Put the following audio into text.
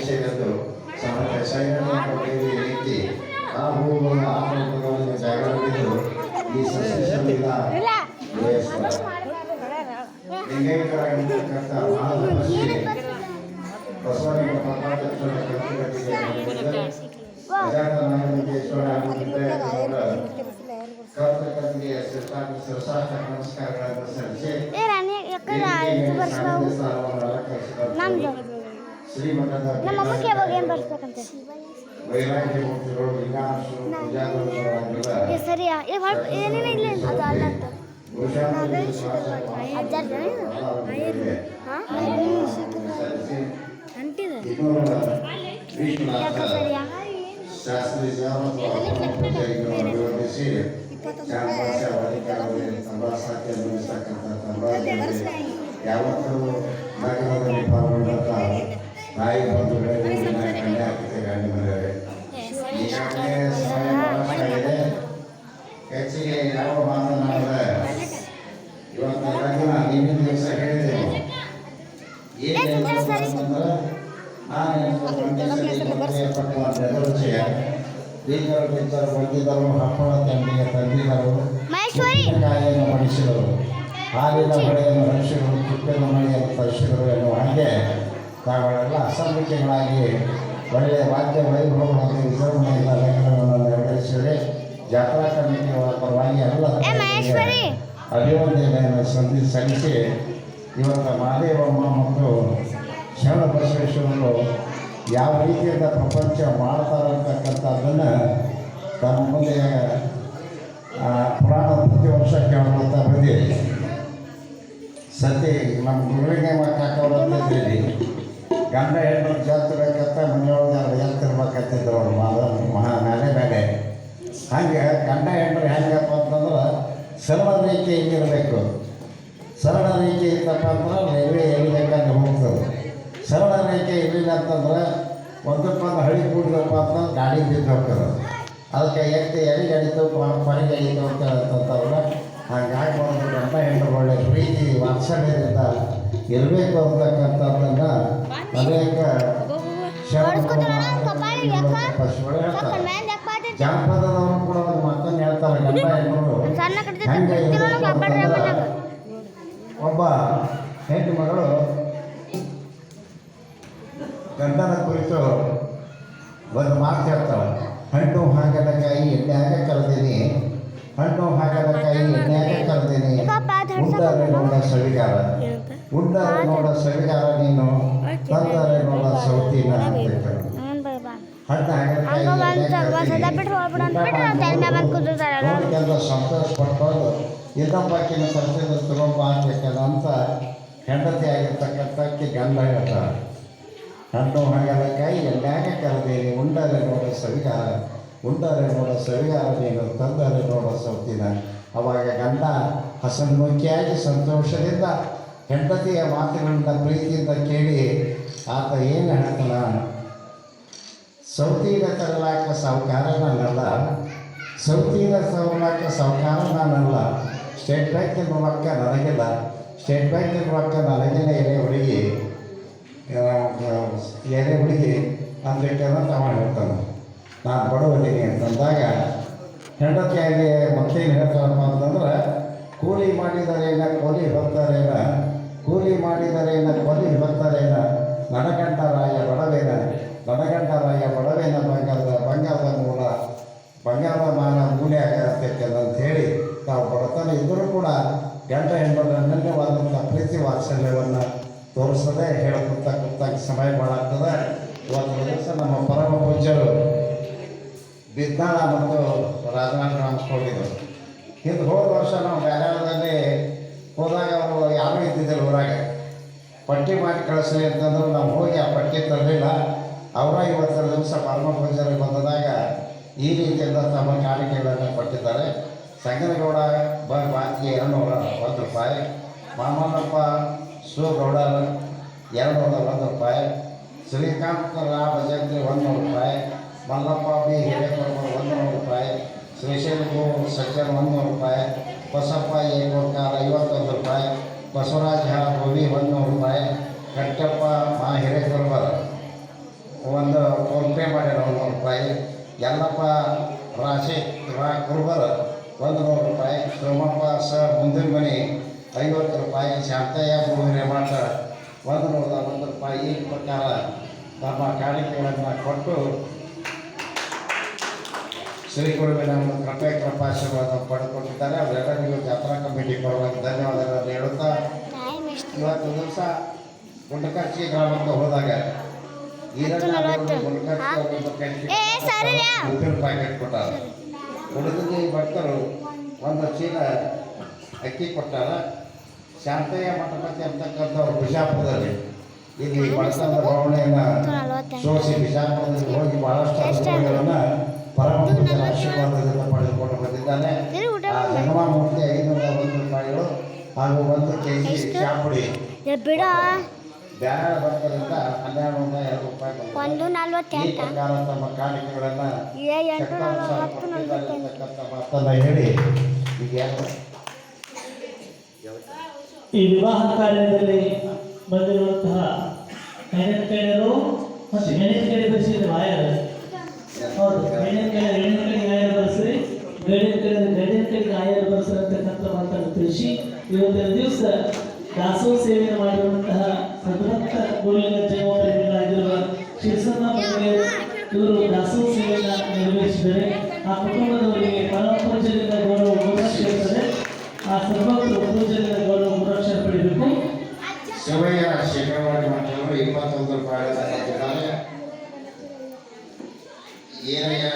ಸೇರಿದ್ದು ಸಮಯ ಸೈನ್ಯ ರೀತಿ ಆ ಹೂವುಗಳ ಆರೋಗ್ಯಗಳನ್ನು ಜಾಗರೂಕರು ಈ ಸಸ್ಯಶಾಲಿಗಳ ಲಿಂಗೈಕ್ಯರಾಗಿರ್ತಕ್ಕಂಥ ಮಹಾತಪಸ್ವಿ ಬಸವಲಿಂಗ ಪರಮಾತ್ಮನ ಕರ್ತೃಗಳಿಗೆ ಅಜಾತನಾಗೇಶ್ವರ ಕರ್ತೃಗಳಿಗೆ ಶಿರಸಾಷ್ಟ ನಮಸ್ಕಾರಗಳನ್ನು ಸಲ್ಲಿಸಿ ಶ್ರೀಮಠದ ವೈರಾಗ್ಯ ಮೂರ್ತಿಗಳು ಲಿಂಗಾಂಶರು ಪೂಜಾಗಳು ಸರಿಯಾ ಶಾಸ್ತ್ರೀ ಅಭಿವರ್ಧಿಸಿ ಸಂಭಾಷಣೆ ಯಾವತ್ತೂ ನಗರದಲ್ಲಿ ಪಾಲ್ಗೊಂಡಂತ ತಾಯಿ ಬಂಧುಗಳಿಗೆ ಕನ್ಯೆ ಹಾಕಿದೆ ಗಂಡು ಮನೆಯವರೇ ಈಗಾಗಲೇ ಸಮಯ ಬಹಳಷ್ಟಾಗಿದೆ. ಹೆಚ್ಚಿಗೆ ಯಾವ ಮಾತನಾಡಿದ್ರೆ ಇವತ್ತು ಲಗ್ನ ಹಿಂದಿನ ದಿವಸ ಹೇಳಿದೆ ಏನಂತಂದ್ರೆ ಬೀಗರು ಬಿದ್ದರು ಬಂದಿದ್ದರು ಹಪ್ಪಳ ತಂಡಿಗೆ ತಂದಿದ್ದರು ಕಾಯಿಯನ್ನು ಮಡಿಸಿದರು ಹಾಲಿನ ಬಳೆಯನ್ನು ಹರಿಸಿದರು ತುಪ್ಪದ ಮಳೆಯನ್ನು ತರಿಸಿದರು ಎನ್ನುವ ಹಾಗೆ ತಾವುಗಳೆಲ್ಲ ಅಸಂಖ್ಯಗಳಾಗಿ ಒಳ್ಳೆಯ ವಾದ್ಯ ವೈಭವಗಳನ್ನು ವಿಜೃಂಭಣೆಯಿಂದ ಲಗ್ನವನ್ನು ನೆರವೇರಿಸಿದರೆ ಜಾತ್ರಾ ಕಮಿಟಿಯವರ ಪರವಾಗಿ ಎಲ್ಲ ಅಭಿವಂದನೆಯನ್ನು ಸಲ್ಲಿಸಿ ಇವತ್ತು ಮಹಾದೇವಮ್ಮ ಮತ್ತು ಶರಣ ಬಸವೇಶ್ವರರು ಯಾವ ರೀತಿಯಿಂದ ಪ್ರಪಂಚ ಮಾಡ್ತಾರೆ ಅಂತಕ್ಕಂಥದ್ದನ್ನು ತಮ್ಮ ಮುಂದೆ ಪುರಾಣ ಪ್ರತಿ ವರ್ಷ ಕೇಳುವಂಥ ಬಂದಿ ಸತಿ ನಮ್ಮ ಗುರುವಿಗೆ ಮಕ್ಕಳಂತಿದ್ರಿ ಗಂಡ ಹೆಣ್ಣು ಜಾತಿಬೇಕಂತ ಮನೆಯೊಳಗೆ ಯಾರು ಹೇಳ್ತಿರ್ಬೇಕಂತಿದ್ರು ಅವರು ಮೇಲೆ ಹಾಗೆ ಗಂಡ ಹೆಣ್ಣು ಹೆಂಗಪ್ಪ ಅಂತಂದ್ರೆ ಸರಳ ರೇಖೆ ಹಿಂಗಿರಬೇಕು. ಸರಳ ರೇಖೆ ಇತ್ತಪ್ಪ ಅಂದ್ರೆ ರೈಲ್ವೆ ಎಲ್ಲಿಬೇಕಂದ್ರೆ ಹೋಗ್ತದೆ. ಸರಳ ರೇಖೆ ಇರಲಿಲ್ಲ ಅಂತಂದ್ರೆ ಒಂದಕ್ಕೊಂದು ಹಳಿ ಕೂಡಿದಪ್ಪ ಅಂತಂದ್ರೆ ಗಾಡಿ ಬಿದ್ದು ಹೋಗ್ತದೆ. ಅದಕ್ಕೆ ಎಲ್ಲಿಗೆ ಅಡಿತು ಕೊನೆಗೆ ಅಡಿತು ಅಂತಂತವ್ರೆ ಹಾಗಾಗಿ ಒಂದು ಗಂಡ ಹೆಣ್ಣು ಒಳ್ಳೆ ಪ್ರೀತಿ ವಾತ್ಸಲ್ಯದಿಂದ ಇರಬೇಕು ಅಂತಕ್ಕಂಥದ್ದನ್ನು ಅನೇಕ ಪಶುಗಳು ಹೇಳ್ತಾರೆ. ಜಾನಪದದವರು ಕೂಡ ಒಂದು ಮಾತನ್ನು ಹೇಳ್ತಾರೆ, ಗಂಡ ಹೆಣ್ಣು ಹೆಂಗೆ ಒಬ್ಬ ಹೆಣ್ಣು ಮಗಳು ಗಂಡನ ಕುರಿತು ಒಂದು ಮಾತು ಹೇಳ್ತಾಳೆ, ಹಣ್ಣು ಹಾಗಲಕಾಯಿ ಎಣ್ಣೆಯಾಗ ಕರೆದೀನಿ, ಹಣ್ಣು ಹಾಗಲಕಾಯಿ ಎಣ್ಣೆಯಾಗ ಕರೆದೀನಿ, ಉಂಡರೆ ನೋಡ ಸವಿಗಾರ, ಉಂಡರೆ ನೋಡ ಸವಿಗಾರ ನೀನು, ತಂದರೆ ನೋಡ ಸೌತಿನ ಅಂತ ಹಣ್ಣು ಹಾಗಲಕಾಯಿ ಸಂತೋಷ ಪಡ್ಕೊಂಡು ಇನ್ನೊಬ್ಬಾಕಿನ ಸತ್ಯದ ತಗೊಂಬ ಅಂತ ಹೆಂಡತಿ ಆಗಿರ್ತಕ್ಕಂಥಕ್ಕೆ ಗಂಡ ಹೇಳ್ತಾಳೆ. ಹಣ್ಣು ಹಾಗಲಕಾಯಿ ಎಣ್ಣೆಯಾಗ ಕರೆದೀನಿ, ಉಂಡರೆ ನೋಡ ಸವಿಗಾರ, ಉಂಡರೆ ನೋಡ ಸವಿಗಾರ ನೀನು, ತಂದರೆ ನೋಡ ಸೌತಿನ. ಅವಾಗ ಗಂಡ ಹಸನ್ಮುಖಿಯಾಗಿ ಸಂತೋಷದಿಂದ ಹೆಂಡತಿಯ ಮಾತುಗಳಿಂದ ಪ್ರೀತಿಯಿಂದ ಕೇಳಿ ಆತ ಏನು ಹೇಳ್ತಾನ, ಸೌತಿನ ತರಲಾಕ ಸಾಹುಕಾರ ನಾನಲ್ಲ, ಸೌತಿನ ತರಲಾಕ ಸಾಹುಕಾರ ನಾನಲ್ಲ, ಸ್ಟೇಟ್ ಬ್ಯಾಂಕಿನ ರೊಕ್ಕ ನನಗಿಲ್ಲ, ಸ್ಟೇಟ್ ಬ್ಯಾಂಕಿನ ರೊಕ್ಕ ನನಗೇನೆ ಎಲೆ ಹುಡುಗಿ ಅಂತ ಮಾಡಿ ಹೇಳ್ತಾನೆ. ನಾನು ಬಡವನಿಗೆ ಅಂತಂದಾಗ ಹೆಂಡತಿಯಾಗಿ ಮತ್ತೇನು ಹೇಳ್ತಾರಪ್ಪ ಅಂತಂದ್ರೆ, ಕೂಲಿ ಮಾಡಿದರೇನ ಕೊಲಿ ಬರ್ತಾರೇನ, ಕೂಲಿ ಮಾಡಿದರೇನ ಕೊಲಿ ಬರ್ತಾರೇನ, ನನಗಂಡರಾಯ ಬಡವೇನ, ನನಗಂಡರಾಯ ಬಡವೇನ, ಬಂಗಾರದ ಮೂಲ ಬಂಗಾರದ ಮಾನ ಮೂಲೆ ಆಗತ್ತೈತೆ ಅಂತ ಹೇಳಿ ತಾವು ಬಡತನ ಇದ್ದರೂ ಕೂಡ ಗಂಡ ಹೆಣ್ಣು ಅನನ್ಯವಾದಂಥ ಪ್ರೀತಿ ವಾತ್ಸಲ್ಯವನ್ನು ತೋರಿಸದೆ ಕೂತಾಗ ಸಮಯ ಭಾಳ ಆಗ್ತದೆ. ಇವತ್ತು ದಿವಸ ನಮ್ಮ ಪರಮ ಪೂಜ್ಯರು ಬಿದ್ದಾಳ ಮತ್ತು ರಾಜನಾಥ ಹೋಗಿದ್ದರು. ಹಿಂದೆ ಹೋದ ವರ್ಷ ನಾವು ಬ್ಯಾಗಾಳದಲ್ಲಿ ಹೋದಾಗ ಅವರು ಯಾರೂ ಇದ್ದಿದ್ದರು ಊರಾಗ, ಪಟ್ಟಿ ಮಾಡಿ ಕಳಿಸ್ಲಿ ಅಂತಂದ್ರೆ ನಾವು ಹೋಗಿ ಆ ಪಟ್ಟಿ ತರಲಿಲ್ಲ. ಅವರ ಇವತ್ತರ ದಿವಸ ಪರಮ ಪೂಜ್ಯರಿಗೆ ಬಂದಾಗ ಈ ರೀತಿಯಿಂದ ತಮ್ಮ ಕಾಣಿಕೆಗಳನ್ನು ಕೊಟ್ಟಿದ್ದಾರೆ. ಸಂಗನಗೌಡ ಬಾಕಿ 201 ರೂಪಾಯಿ, ಮಾಮನಪ್ಪ ಶಿವಗೌಡ 201 ರೂಪಾಯಿ, ಶ್ರೀಕಾಂತ್ ಭಜಂತ್ರಿ 100 ರೂಪಾಯಿ, ಮಲ್ಲಪ್ಪ ಬಿ ಹಿರೇಕೊರಬರು 100 ರೂಪಾಯಿ, ಶ್ರೀಶೈಲಪು ಸಜ್ಜನ್ 100 ರೂಪಾಯಿ, ಬಸಪ್ಪ ಏಕೋಡ್ಕಾರ 51 ರೂಪಾಯಿ, ಬಸವರಾಜ ಗೋವಿ 100 ರೂಪಾಯಿ, ಕಟ್ಟಪ್ಪ ಮಾ ಹಿರೇಕೊರಬರು ಕುರುಬರು 100 ರೂಪಾಯಿ, ಸೋಮಪ್ಪ ಸರ್ ಮುಂದಿನ ಮನೆ 50 ರೂಪಾಯಿ, ಶಾಂತಯ್ಯ ಮೂವಿನ ಮಠ 101 ರೂಪಾಯಿ. ಈ ಪ್ರಕಾರ ತಮ್ಮ ಕಾಣಿಕೆಗಳನ್ನು ಕೊಟ್ಟು ಶ್ರೀ ಗುರುವಿನ ಒಂದು ಕೃಪಾಶೀರ್ವಾದ ಪಡೆದುಕೊಂಡಿದ್ದಾರೆ. ಅವರೆಲ್ಲರಿಗೂ ಜಾತ್ರಾ ಕಮಿಟಿ ಪರವಾಗಿ ಧನ್ಯವಾದಗಳನ್ನು ಹೇಳುತ್ತಾ, ಇವತ್ತು ದಿವಸ ಗುಂಡಕರ್ಚಿ ಗ್ರಾಮಕ್ಕೆ ಹೋದಾಗ ಉಪ್ಪಿನ ಪ್ಯಾಕೆಟ್ ಕೊಟ್ಟಾರ. ಹುಡುಗರಿಗೆ ಭಕ್ತರು 1 ಚೀಲ ಅಕ್ಕಿ ಕೊಟ್ಟಾರ. ಶಾಂತಯ್ಯ ಮಠಪತಿ ಅಂತಕ್ಕಂಥವ್ರು ಬಿಜಾಪುರದಲ್ಲಿ ಇಲ್ಲಿ ಬಡತನದ ಭಾವನೆಯನ್ನು ಸೋಸಿ ಬಿಜಾಪುರದಲ್ಲಿ ಹೋಗಿ ಬಹಳಷ್ಟು ಅನುಭವಗಳನ್ನು ಪರಮಪೂಜ್ಯರ ಆಶೀರ್ವಾದದಿಂದ ಪಡೆದುಕೊಂಡು ಬಂದಿದ್ದಾನೆ. ಆ ಜನ್ಮಮೂರ್ತಿ 501 ರೂಪಾಯಿಗಳು ಹಾಗೂ 1 kg ಚಾಪುಡಿ ಬ್ಯಾನರ್ ಭಕ್ತರಿಂದ 1202 ರೂಪಾಯಿ ಈ ಪ್ರಕಾರ ತಮ್ಮ ಕಾಣಿಕೆಗಳನ್ನು ಮಾತನ್ನ ಹೇಳಿ ಈಗ ಈ ವಿವಾಹ ಕಾರ್ಯದಲ್ಲಿ ಬಂದಿರುವಂತಹ ಹೆಣ್ಣಿನರು ಮತ್ತು ಹೆಣ್ಣಿನ ಬರೆಸಿದ ವಾಯರ್ ಹೌದು, ಹೆಣ್ಣಿನ ಆಯರ್ ಬರೆಸ್ರಿ, ಗಂಡಿನ ಕಡೆಗೆ ಆಯರ್ ಬರೆಸಿರ್ತಕ್ಕಂಥ ಮಾತನ್ನು ತಿಳಿಸಿ ಇವತ್ತಿನ ದಿವಸ ದಾಸೋಹ ಸೇವೆಯನ್ನು ಮಾಡಿರುವಂತಹ ಸದ್ಭಕ್ತ ಗುರುವಿನ ಜೀವಪ್ರೇಮಿಗಳಾಗಿರುವ ಶಿರಸನ್ನ ಮನೆಯವರು ಇವರು ದಾಸೋಹ ಸೇವೆಯನ್ನು ನಿರ್ವಹಿಸಿದರೆ ಆ ಕುಟುಂಬದವರಿಗೆ ಪರಮ ಪೂಜ್ಯರಿಂದ ಗೌರವ ಮೋಕ್ಷ ಇರ್ತದೆ. ಆ ಸದ್ಭಕ್ತರು ಪೂಜ್ಯರಿಂದ ಗೌರವ ಮೋಕ್ಷ ಪಡೆಯಬೇಕು. ಶಿವಯ್ಯ ಶೇಖರವಾಡಿ ಮಠಗಳು 21 ರೂಪಾಯಿ. ಏನಯ್ಯ